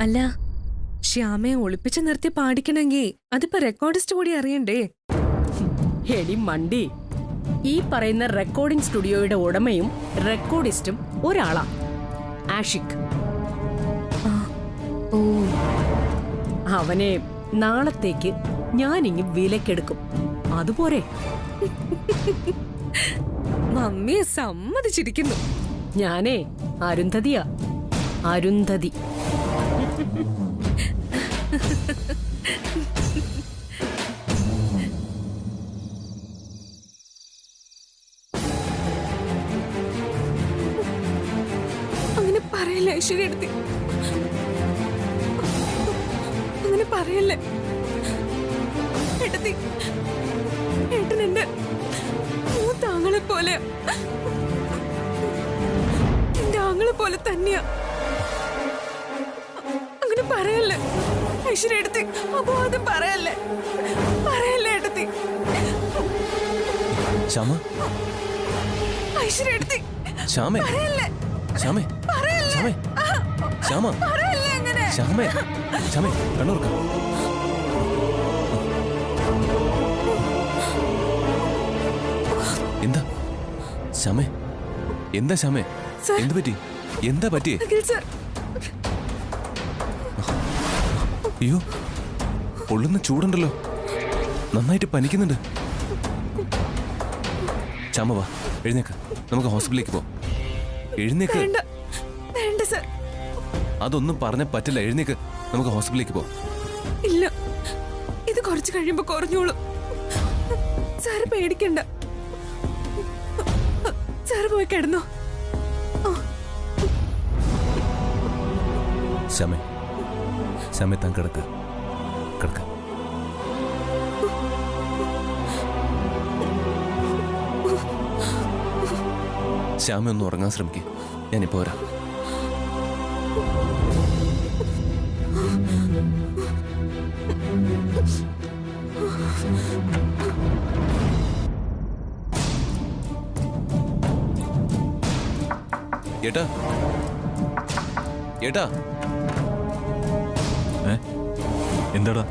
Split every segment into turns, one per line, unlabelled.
അല്ല, ശ്യാമയെ ഒളിപ്പിച്ചു നിർത്തി പാടിക്കണമെങ്കിൽ അതിപ്പോ റെക്കോർഡിസ്റ്റ് കൂടി അറിയണ്ടേ?
എടി മണ്ടി, ഈ പറയുന്ന റെക്കോർഡിംഗ് സ്റ്റുഡിയോയുടെ ഉടമയും റെക്കോർഡിസ്റ്റും ഒരാളാ, ആഷിഖ്.
ഓ,
അവനെ നാളത്തേക്ക് ഞാനിങ്ങ് വിലക്കെടുക്കും. അതുപോരെ?
മമ്മിയെ സമ്മതിച്ചിരിക്കുന്നു.
ഞാനേ അരുന്ധതിയാ, അരുന്ധതി.
അങ്ങനെ പറയല്ലേ ഐശ്വര്യടുത്തി, അങ്ങനെ പറയല്ലേ എടുത്തി. ഏട്ടൻ എന്റെ മൂത്താങ്ങളെ പോലെ, എന്റെ ആങ്ങളെ പോലെ തന്നെയാ. അങ്ങനെ പറയല്ലേ ഐശ്വര്യടുത്തി, അപവാദം പറയല്ലേ, പറയല്ലേ എടുത്തി.
ശ്യാമ,
ഐശ്വര്യടുത്തി
ശ്യാമേ,
പറയല്ലേ,
ശ്യാമേ, ശ്യാമേ, ശ്യാമ,
പറയല്ലേ അങ്ങനെ.
ശ്യാമേ, ശ്യാമേ, കണ്ണൂർക്ക. എന്താ ശ്യാമേ, എന്താ ശ്യാമേ, എന്ത് പറ്റി, എന്താ പറ്റിയേ? അയ്യോ, പൊള്ളുന്ന ചൂടുണ്ടല്ലോ, നന്നായിട്ട് പനിക്കുന്നുണ്ട്. ശ്യാമ വാ, എഴുന്നേക്ക്, നമുക്ക് ഹോസ്പിറ്റലിലേക്ക് പോ. എഴുന്നേക്ക്. അതൊന്നും പറഞ്ഞ പറ്റില്ല, എഴുന്നേക്ക്, നമുക്ക് ഹോസ്പിറ്റലിലേക്ക് പോ.
ഇല്ല, ഇത് കുറച്ച് കഴിയുമ്പോ കുറഞ്ഞോളൂ. സാറ് പേടിക്കണ്ട, സാറ് പോയി കിടന്നോ.
ശ്യാമേ, ശ്യാമേ, താൻ കിടക്ക്, കിടക്ക്. ശ്യാമ ഒന്ന് ഉറങ്ങാൻ ശ്രമിക്കും, ഞാനിപ്പോ വരാം. ഏട്ടാ, ഏട്ടാ.
എന്താടാ?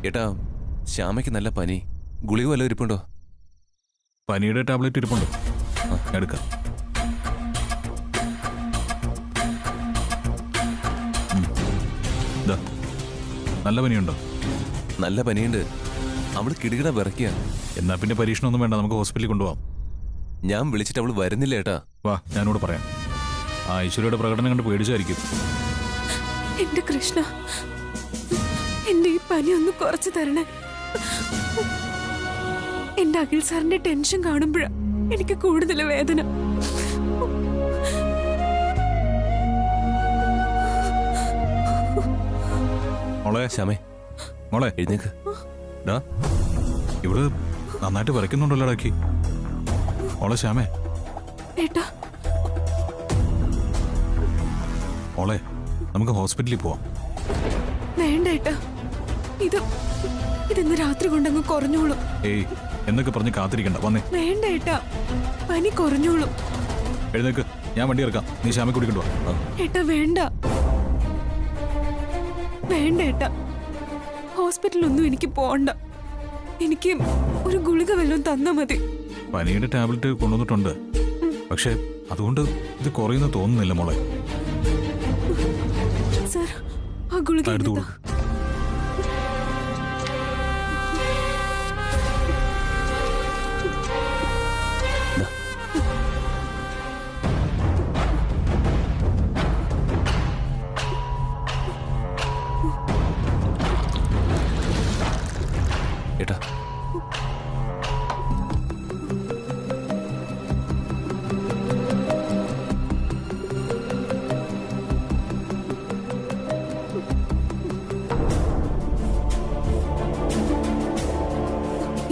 ഏട്ടാ, ശ്യാമയ്ക്ക് നല്ല പനി, ഗുളിക വല്ല ഇരിപ്പുണ്ടോ?
പനിയുടെ ടാബ്ലറ്റ് ഇരിപ്പുണ്ടോ? എടുക്കാം. നല്ല പനിയുണ്ടോ?
നല്ല പനിയുണ്ട്, അവള് കിടുകിട വിറയ്ക്കുക.
എന്നാ പിന്നെ പരീക്ഷണമൊന്നും വേണ്ട, നമുക്ക് ഹോസ്പിറ്റലിൽ കൊണ്ടുപോകാം.
ഞാൻ വിളിച്ചിട്ട് അവള് വരുന്നില്ല ഏട്ടാ.
വാ, ഞാനോട് പറയാം. ആ ഐശ്വര്യയുടെ പ്രകടനം കണ്ട് പേടിച്ചായിരിക്കും.
എന്റെ കൃഷ്ണ, എന്റെ ഈ പനി ഒന്ന് കുറച്ചു തരണേ. എന്റെ അഖിൽ സാറിന്റെ ടെൻഷൻ കാണുമ്പോഴാ എനിക്ക് കൂടുതൽ വേദന.
മോളെ,
ശ്യാമേ,
മോളെ
എഴുന്നേക്ക്.
ഡാ, ഇവിടെ നന്നായിട്ട് വരയ്ക്കുന്നുണ്ടല്ലോ ഇടയ്ക്ക്. മോളെ ശ്യാമേ.
ഏട്ടാ,
മോളെ, നമുക്ക് ഹോസ്പിറ്റലിൽ പോവാം.
വേണ്ട ഏട്ടാ, ഇതെന്ന് രാത്രി കൊണ്ടങ്ങ് കുറഞ്ഞോളൂ.
ഏയ്, എന്നൊക്കെ പറഞ്ഞ് കാത്തിരിക്കണ്ട, വന്നേ.
വേണ്ട ഏട്ടാ, പനി കുറഞ്ഞോളൂ.
എഴുന്നേക്ക്, ഞാൻ വണ്ടി ഇറക്കാം, നീ ശ്യാമെ കൂടിക്കൊണ്ടു വാ.
ഏട്ടാ വേണ്ട, വേണ്ട ഏട്ടാ, ഹോസ്പിറ്റലൊന്നും എനിക്ക് പോണ്ട. എനിക്ക് ഒരു ഗുളിക വല്ലതും തന്നാ മതി.
പനിയുടെ ടാബ്ലറ്റ് കൊണ്ടുവന്നിട്ടുണ്ട്, പക്ഷെ അതുകൊണ്ട് ഇത് കുറയുന്ന തോന്നുന്നില്ല മോളെ.
സർ, ആ ഗുളിക
എടുത്തു കൊടുക്കും.
ഏട്ടാ,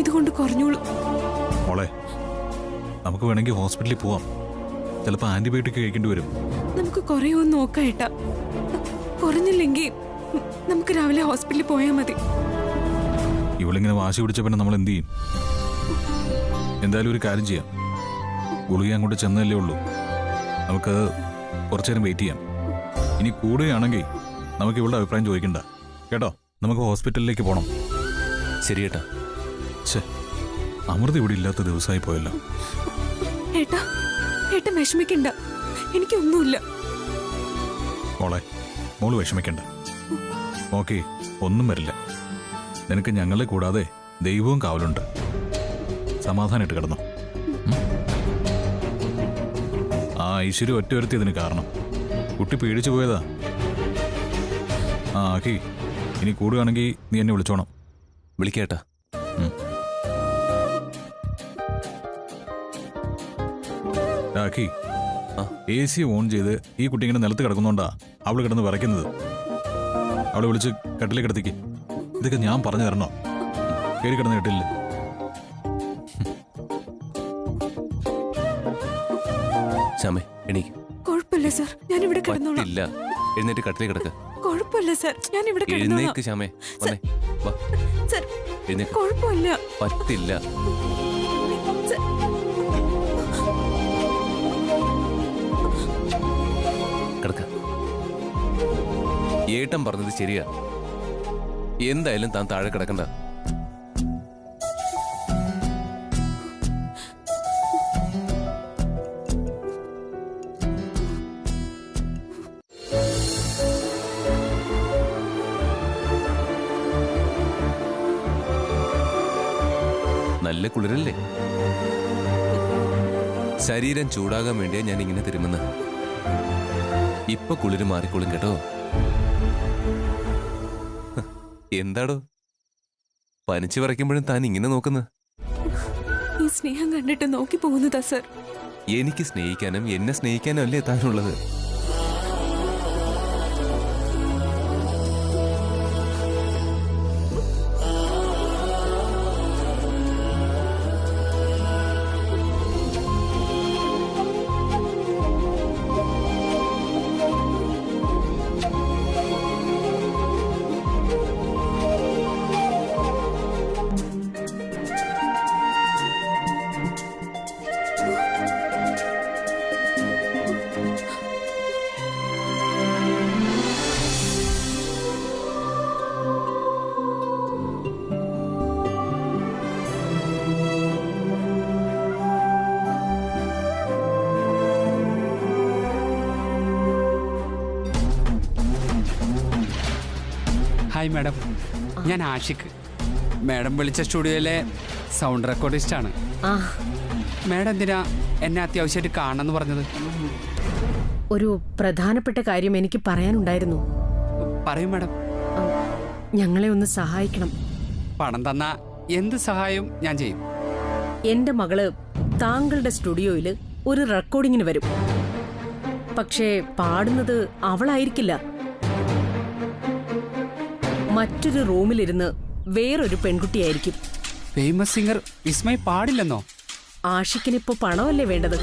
ഇതുകൊണ്ട് കുറഞ്ഞോളൂ.
മോളെ, നമുക്ക് വേണമെങ്കിൽ ഹോസ്പിറ്റലിൽ പോവാം. ചിലപ്പോൾ ആന്റിബയോട്ടിക് കഴിക്കേണ്ടി വരും.
നമുക്ക് കുറയുമെന്ന് നോക്കാം ഏട്ടാ. കുറഞ്ഞില്ലെങ്കിൽ നമുക്ക് രാവിലെ ഹോസ്പിറ്റലിൽ പോയാൽ മതി.
ഇവളിങ്ങനെ വാശി പിടിച്ച പിന്നെ നമ്മൾ എന്ത് ചെയ്യും? എന്തായാലും ഒരു കാര്യം ചെയ്യാം, ഗുളിക അങ്ങോട്ട് ചെന്നല്ലേ ഉള്ളൂ, നമുക്ക് കുറച്ചു നേരം വെയിറ്റ് ചെയ്യാം. ഇനി കൂടുകയാണെങ്കിൽ നമുക്ക് ഇവളുടെ അഭിപ്രായം ചോദിക്കണ്ട കേട്ടോ. നമുക്ക് ഹോസ്പിറ്റലിലേക്ക് പോകണം.
ശരി ഏട്ടാ.
അമൃത ഇവിടെ ഇല്ലാത്ത ദിവസമായി പോയല്ലോ.
ഏട്ടാ ഏട്ടൻ വിഷമിക്കണ്ട, എനിക്കൊന്നുമില്ല.
മോള് വിഷമിക്കണ്ട. ഓക്കെ, ഒന്നും വരില്ല. നിനക്ക് ഞങ്ങളെ കൂടാതെ ദൈവവും കാവലുണ്ട്. സമാധാനമായിട്ട് കിടന്നു. ആ ഐശ്വര്യം ഒറ്റ വരുത്തിയതിന് കാരണം കുട്ടി പേടിച്ചു പോയതാ. ആക്കി, ഇനി കൂടുകയാണെങ്കിൽ നീ എന്നെ വിളിച്ചോണം.
വിളിക്കേട്ടാ.
ആക്കി, AC ഓൺ ചെയ്ത് ഈ കുട്ടി ഇങ്ങനെ നിലത്ത് കിടക്കുന്നോണ്ടാ അവള് കിടന്ന് വിറയ്ക്കുന്നത്. അവളെ വിളിച്ച് കട്ടിലേക്ക് കിടത്തിക്ക്. ഇതൊക്കെ ഞാൻ പറഞ്ഞു തരണോ? കയറി കിടന്ന് കേട്ടില്ല.
ശ്യാമേ എണീക്ക്.
കുഴപ്പമില്ല സാർ, ഞാൻ ഇവിടെ കിടന്നോളാം.
ഇല്ല, എഴുന്നേറ്റ് കട്ടിലേക്ക് കിടക്ക്.
കുഴപ്പമില്ല സാർ, ഞാൻ ഇവിടെ കിടന്നോളാം.
എഴുന്നേക്ക് ശ്യാമേ, വന്നേ വാ.
സാർ
എഴുന്നേക്ക്.
കുഴപ്പമില്ല.
പറ്റില്ല.
സാർ,
കിടക്ക. ഏട്ടൻ പറഞ്ഞത് ശരിയാ. എന്തായാലും താൻ താഴെ കിടക്കണ്ട. നല്ല കുളിരല്ലേ? ശരീരം ചൂടാകാൻ വേണ്ടിയാ ഞാൻ ഇങ്ങനെ തിരുമുന്ന. ഇപ്പൊ കുളിര് മാറിക്കോളും കേട്ടോ. എന്താടോ പനിച്ചു വിറയ്ക്കുമ്പോഴും താൻ ഇങ്ങനെ നോക്കുന്ന?
ഈ സ്നേഹം കണ്ടിട്ട് നോക്കി പോകുന്നതാ സർ.
എനിക്ക് സ്നേഹിക്കാനും എന്നെ സ്നേഹിക്കാനും അല്ലേ താനുള്ളത്?
ഹായ് മാഡം, ഞാൻ ആഷിഖ്. മാഡം വിളിച്ച സ്റ്റുഡിയോയിലെ സൗണ്ട് റെക്കോർഡിസ്റ്റാണ്. മാഡം എന്തിനാ എന്നെ അത്യാവശ്യമായിട്ട് കാണണമെന്ന് പറഞ്ഞത്?
ഒരു പ്രധാനപ്പെട്ട കാര്യം എനിക്ക് പറയാനുണ്ടായിരുന്നു.
പറയൂ മാഡം.
ഞങ്ങളെ ഒന്ന് സഹായിക്കണം.
പണം തന്ന എന്ത് സഹായവും ഞാൻ ചെയ്യും.
എന്റെ മകള് താങ്കളുടെ സ്റ്റുഡിയോയില് ഒരു റെക്കോർഡിങ്ങിന് വരും. പക്ഷേ പാടുന്നത് അവളായിരിക്കില്ല. മറ്റൊരു റൂമിലിരുന്ന് വേറൊരു പെൺകുട്ടിയായിരിക്കും.
Famous singer വിസ്മയ് പാടില്ലെന്നോ?
ആഷിക്കിനിപ്പോ പണമല്ലേ വേണ്ടത്?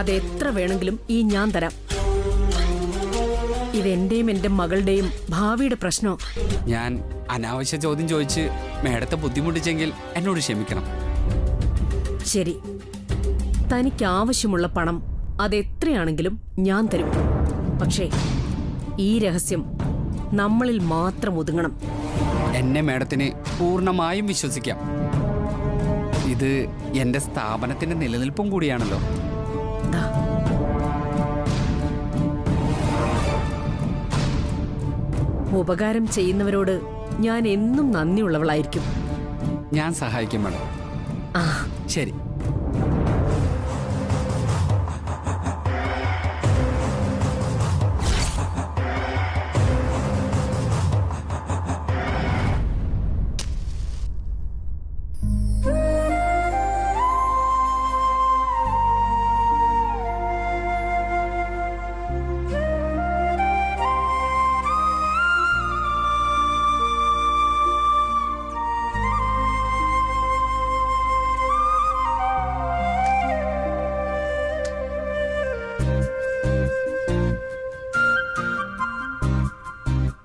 അതെത്ര വേണമെങ്കിലും ഞാൻ തരാം. ഇതെന്റെയും എന്റെ മകളുടെയും ഭാവിയുടെ പ്രശ്നോ.
ഞാൻ അനാവശ്യ ചോദ്യം ചോദിച്ച് മേഡത്തെ ബുദ്ധിമുട്ടിച്ചെങ്കിൽ എന്നോട് ക്ഷമിക്കണം.
ശരി, തനിക്ക് ആവശ്യമുള്ള പണം അതെത്രയാണെങ്കിലും ഞാൻ തരും. പക്ഷേ ഈ രഹസ്യം നമ്മളിൽ മാത്രം ഒതുങ്ങണം.
എന്നെ മേഡത്തിന് പൂർണ്ണമായും വിശ്വസിക്കാം. ഇത് എന്റെ സ്ഥാപനത്തിന്റെ നിലനിൽപ്പും കൂടിയാണല്ലോ.
ഉപകാരം ചെയ്യുന്നവരോട് ഞാൻ എന്നും നന്ദിയുള്ളവളായിരിക്കും.
ഞാൻ സഹായിക്കും മാഡം. ശരി.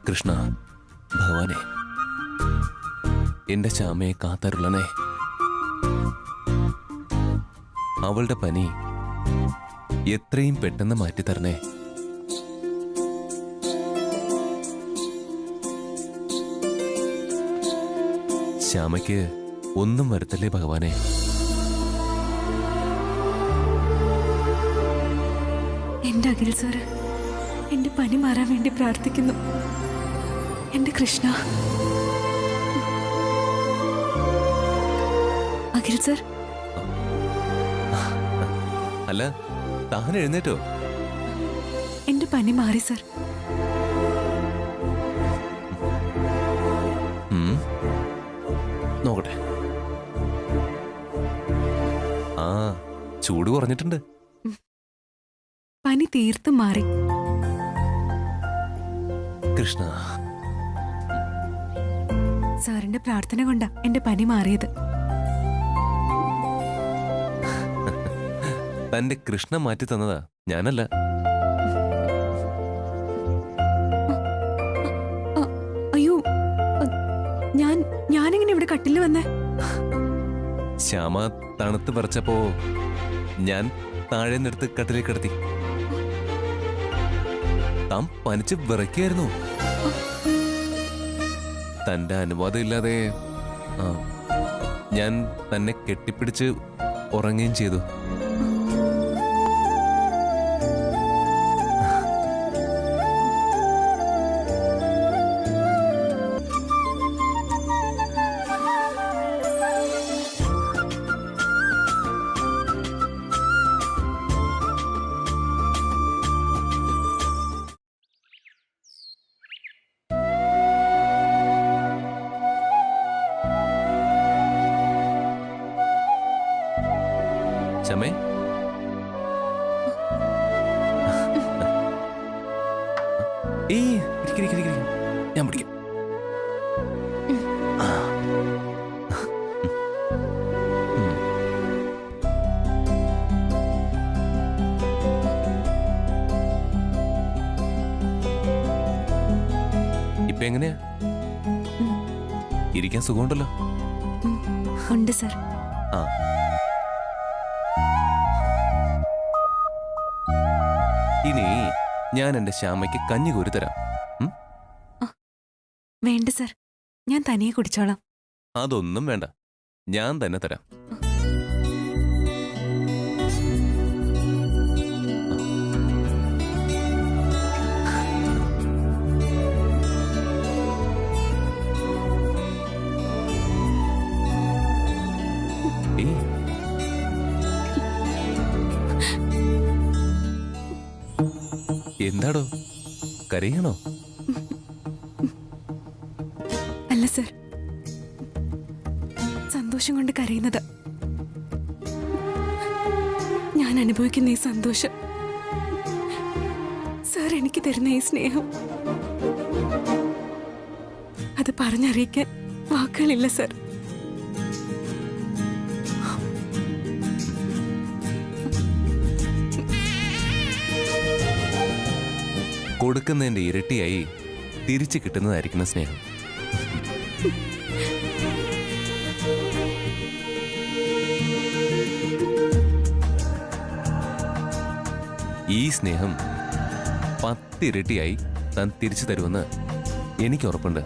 കൃഷ്ണ ഭഗവാനെ, എന്റെ ശ്യാമയെ കാത്തരുളണേ. അവളുടെ പനി എത്രയും പെട്ടെന്ന് മാറ്റിത്തരണേ. ശ്യാമയ്ക്ക് ഒന്നും വരുത്തല്ലേ ഭഗവാനെ.
എന്റെ അഖിൽ സാറ് എന്റെ പനി മാറാൻ വേണ്ടി പ്രാർത്ഥിക്കുന്നു. എന്റെ കൃഷ്ണ. അഖിൽ സാർ,
അല്ല താൻ എഴുന്നേറ്റോ?
എന്റെ പനി മാറി സാർ.
നോക്കട്ടെ. ആ, ചൂട് കുറഞ്ഞിട്ടുണ്ട്.
പനി തീർത്തും മാറി.
കൃഷ്ണ,
സാറിന്റെ പ്രാർത്ഥന കൊണ്ടാ എന്റെ പനി മാറിയത്.
തന്റെ കൃഷ്ണ മാറ്റി തന്നതാ, ഞാനല്ല.
അയ്യോ, ഞാനെങ്ങനെ ഇവിടെ കട്ടില് വന്നേ?
ശ്യാമ തണുത്ത് പറിച്ചപ്പോ ഞാൻ താഴെ നിന്നെടുത്ത് കട്ടിലേക്ക് കിടത്തി. താൻ പനിച്ച് വിറയ്ക്കായിരുന്നു. തന്റെ അനുവാദം ഇല്ലാതെ ഞാൻ തന്നെ കെട്ടിപ്പിടിച്ച് ഉറങ്ങുകയും ചെയ്തു. ചമേ, ഞാൻ പിടിക്കാം. ഇപ്പൊ എങ്ങനെയാ? ഇരിക്കാൻ സുഖമുണ്ടല്ലോ?
ഉണ്ട് സാർ.
ആ, ഇനി ഞാൻ എന്റെ ശ്യാമയ്ക്ക് കഞ്ഞി കോരി തരാം.
വേണ്ട സാർ, ഞാൻ തനിയെ കുടിച്ചോളാം.
അതൊന്നും വേണ്ട, ഞാൻ തന്നെ തരാം. എന്താടോ, കരയണോ?
അല്ല സർ, സന്തോഷം കൊണ്ട് കരയുന്നത്. ഞാൻ അനുഭവിക്കുന്ന ഈ സന്തോഷം, സാർ എനിക്ക് തരുന്ന ഈ സ്നേഹം, അത് പറഞ്ഞറിയിക്കാൻ വാക്കുകളില്ല സർ.
കൊടുക്കുന്നതിന്റെ ഇരട്ടിയായി തിരിച്ചു കിട്ടുന്നതായിരിക്കണം സ്നേഹം. ഈ സ്നേഹം 10 ഇരട്ടിയായി താൻ തിരിച്ചു തരുമെന്ന് എനിക്ക് ഉറപ്പുണ്ട്.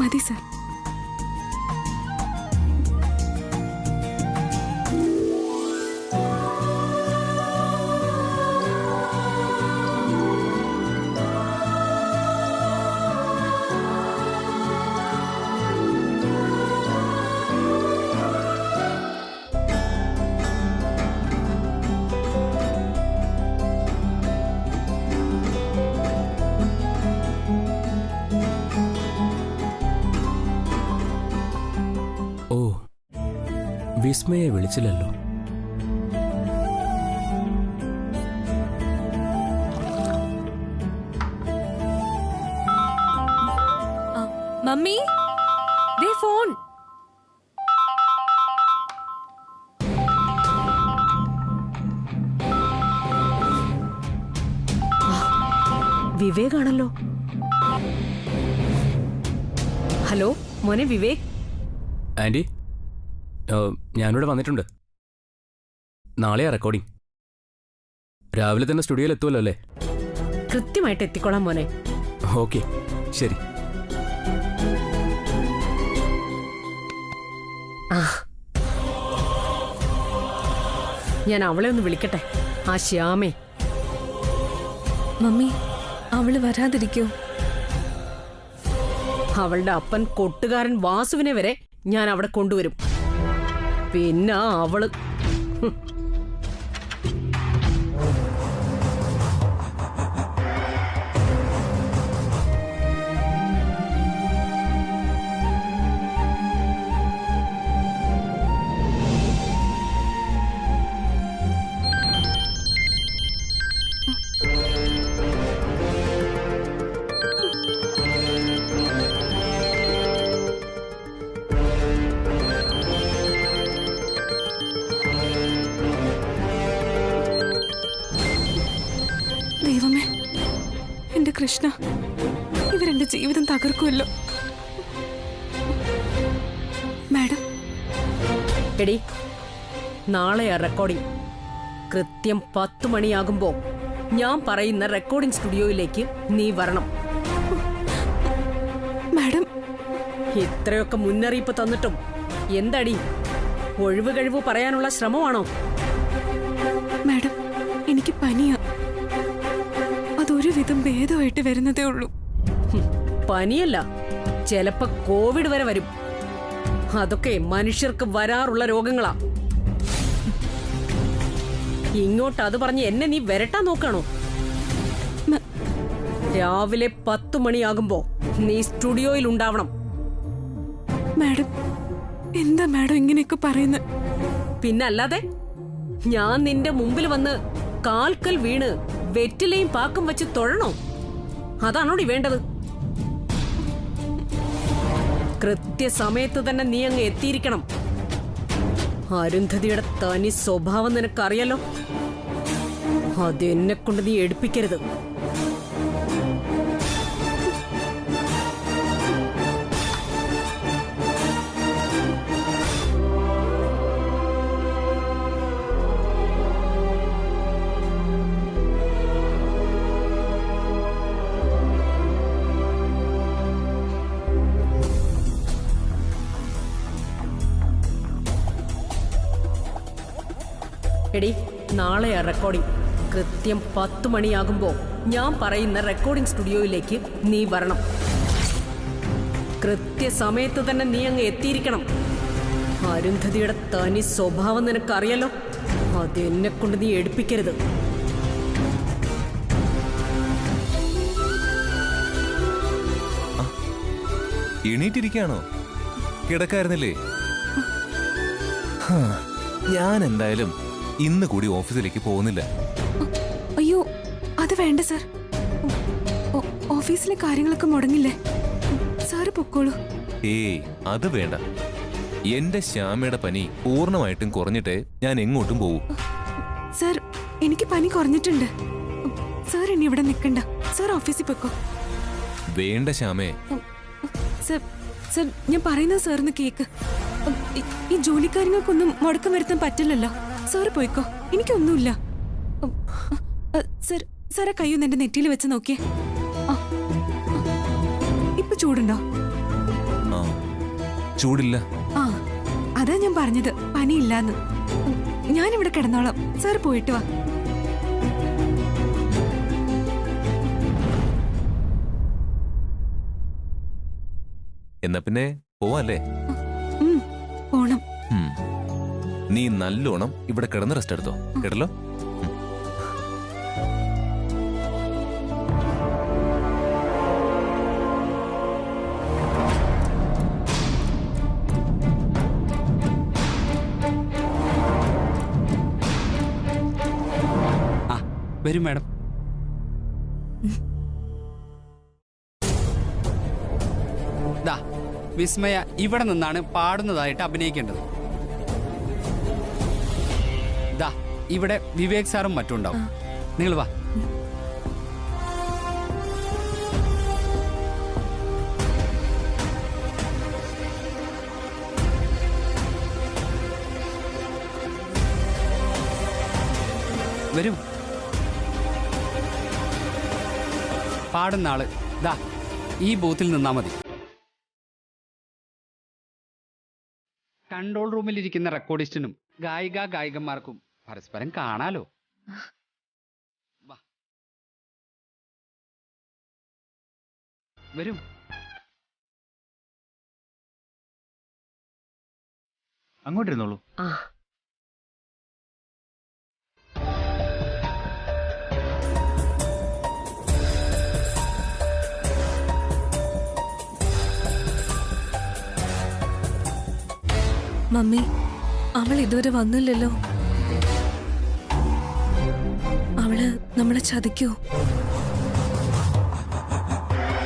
മതി സർ.
ഓ, വിസ്മയെ വിളിച്ചില്ലല്ലോ.
മമ്മി, ദേ ഫോൺ. വിവേകാണല്ലോ. ഹലോ മോനെ വിവേക്.
ആൻറ്റി, ഞാനിവിടെ വന്നിട്ടുണ്ട്. നാളെയാ റെക്കോർഡിംഗ്. രാവിലെ തന്നെ സ്റ്റുഡിയോയിൽ എത്തുമല്ലോ അല്ലേ?
കൃത്യമായിട്ട് എത്തിക്കോളാം മോനെ.
ഓക്കെ ശരി.
ഞാൻ അവളെ ഒന്ന് വിളിക്കട്ടെ, ആ ശ്യാമേ.
മമ്മി അവള് വരാതിരിക്കോ?
അവളുടെ അപ്പൻ കൊട്ടുകാരൻ വാസുവിനെ വരെ ഞാൻ അവിടെ കൊണ്ടുവരും. പിന്നെ അവള്
ദൈവമേ, എന്റെ കൃഷ്ണ, ഇവരെന്റെ ജീവിതം തകർക്കുമല്ലോ. മാഡം,
എടി, നാളെയാ റെക്കോർഡിംഗ്. കൃത്യം 10 മണിയാകുമ്പോ ഞാൻ പറയുന്ന റെക്കോർഡിംഗ് സ്റ്റുഡിയോയിലേക്ക് നീ വരണം.
മാഡം,
ഇത്രയൊക്കെ മുന്നറിയിപ്പ് തന്നിട്ടും എന്തടി, ഒഴിവ് കഴിവ് പറയാനുള്ള ശ്രമമാണോ?
മാഡം, എനിക്ക് പനിയാ. അതൊരു വിധം ഭേദമായിട്ട് വരുന്നതേ ഉള്ളൂ.
പനിയല്ല, ചിലപ്പോ കോവിഡ് വരെ വരും. അതൊക്കെ മനുഷ്യർക്ക് വരാറുള്ള രോഗങ്ങളാ. ഇങ്ങോട്ട് അത് പറഞ്ഞ് എന്നെ നീ വരട്ടാൻ നോക്കാണോ? രാവിലെ 10 മണിയാകുമ്പോ നീ സ്റ്റുഡിയോയിൽ ഉണ്ടാവണം.
മാഡം, എന്താ മാഡം ഇങ്ങനെയൊക്കെ പറയുന്നത്?
പിന്നല്ലാതെ ഞാൻ നിന്റെ മുമ്പിൽ വന്ന് കാൽക്കൽ വീണ് വെറ്റിലയും പാക്കും വെച്ച് തൊഴണോ? അതാണോടി വേണ്ടത്? കൃത്യസമയത്ത് തന്നെ നീ അങ്ങ് എത്തിയിരിക്കണം. അരുന്ധതിയുടെ തനി സ്വഭാവം നിനക്കറിയാലോ. അതെന്നെ കൊണ്ട് നീ എടുപ്പിക്കരുത്. എടി, നാളെയാ റെക്കോർഡിംഗ്. കൃത്യം 10 മണിയാകുമ്പോ ഞാൻ പറയുന്ന റെക്കോർഡിംഗ് സ്റ്റുഡിയോയിലേക്ക് നീ വരണം. കൃത്യസമയത്ത് തന്നെ നീ അങ്ങ് എത്തിയിരിക്കണം. അരുന്ധതിയുടെ തനി സ്വഭാവം നിനക്കറിയാലോ. അതെന്നെ കൊണ്ട് നീ എടുപ്പിക്കരുത്.
എണീറ്റിരിക്കാണോ? കിടക്കായിരുന്നില്ലേ? ഞാൻ എന്തായാലും ഇന്ന് കൂടി ഓഫീസിലേക്ക് പോകുന്നില്ല.
അയ്യോ, അത് വേണ്ട സാർ. ഓഫീസിലെ കാര്യങ്ങളൊക്കെ മുടങ്ങില്ലേ? സാറ് പൊക്കോളൂ.
ഏയ്, അത് വേണ്ട. എന്റെ ശ്യാമയുടെ പനി പൂർണ്ണമായിട്ടും കുറഞ്ഞിട്ടേ ഞാൻ എങ്ങോട്ടും പോവും.
സാർ, എനിക്ക് പനി കുറഞ്ഞിട്ടുണ്ട്. സാർ ഇനി ഇവിടെ നിൽക്കണ്ട. സാർ ഓഫീസിൽ പൊക്കോ.
വേണ്ട ശ്യാമേ.
സാർ, സാർ, ഞാൻ പറയുന്നത് സാറിന് കേക്ക്. ഈ ജോലിക്കാര്യങ്ങൾക്കൊന്നും മുടക്കം വരുത്താൻ പറ്റില്ലല്ലോ. സാറ് പോയിക്കോ, എനിക്കൊന്നുമില്ല. സാർ, സാറെ കയ്യൊന്ന് എന്റെ നെറ്റിയിൽ വെച്ച് നോക്കിയേ. ഇപ്പൊ ചൂടുണ്ടോ?
ചൂടില്ല.
ആ, അതാ ഞാൻ പറഞ്ഞത് പനിയില്ലാന്ന്. ഞാനിവിടെ കിടന്നോളാം. സാർ പോയിട്ട് വാ.
എന്നാ പിന്നെ പോവാല്ലേ?
പോണം.
നീ നല്ലോണം ഇവിടെ കിടന്ന് റെസ്റ്റ് എടുത്തോ. കേട്ടല്ലോ?
ആ, വരും മാഡം. ദാ, വിസ്മയ ഇവിടെ നിന്നാണ് പാടുന്നതായിട്ട് അഭിനയിക്കേണ്ടത്. ദാ, ഇവിടെ വിവേക് സാറും മറ്റുണ്ടാവും. നിങ്ങൾ വാ. വരൂ. പാടുന്ന ആള് ദാ ഈ ബൂത്തിൽ നിന്നാ മതി. കൺട്രോൾ റൂമിലിരിക്കുന്ന റെക്കോർഡിസ്റ്റിനും ഗായികമാർക്കും പരസ്പരം കാണാലോ. വാ. വരും.
അങ്ങോട്ടിരുന്നോളൂ.
ആ
മമ്മി, അവൾ ഇതുവരെ വന്നില്ലല്ലോ. അവള് നമ്മളെ ചതിക്കോ?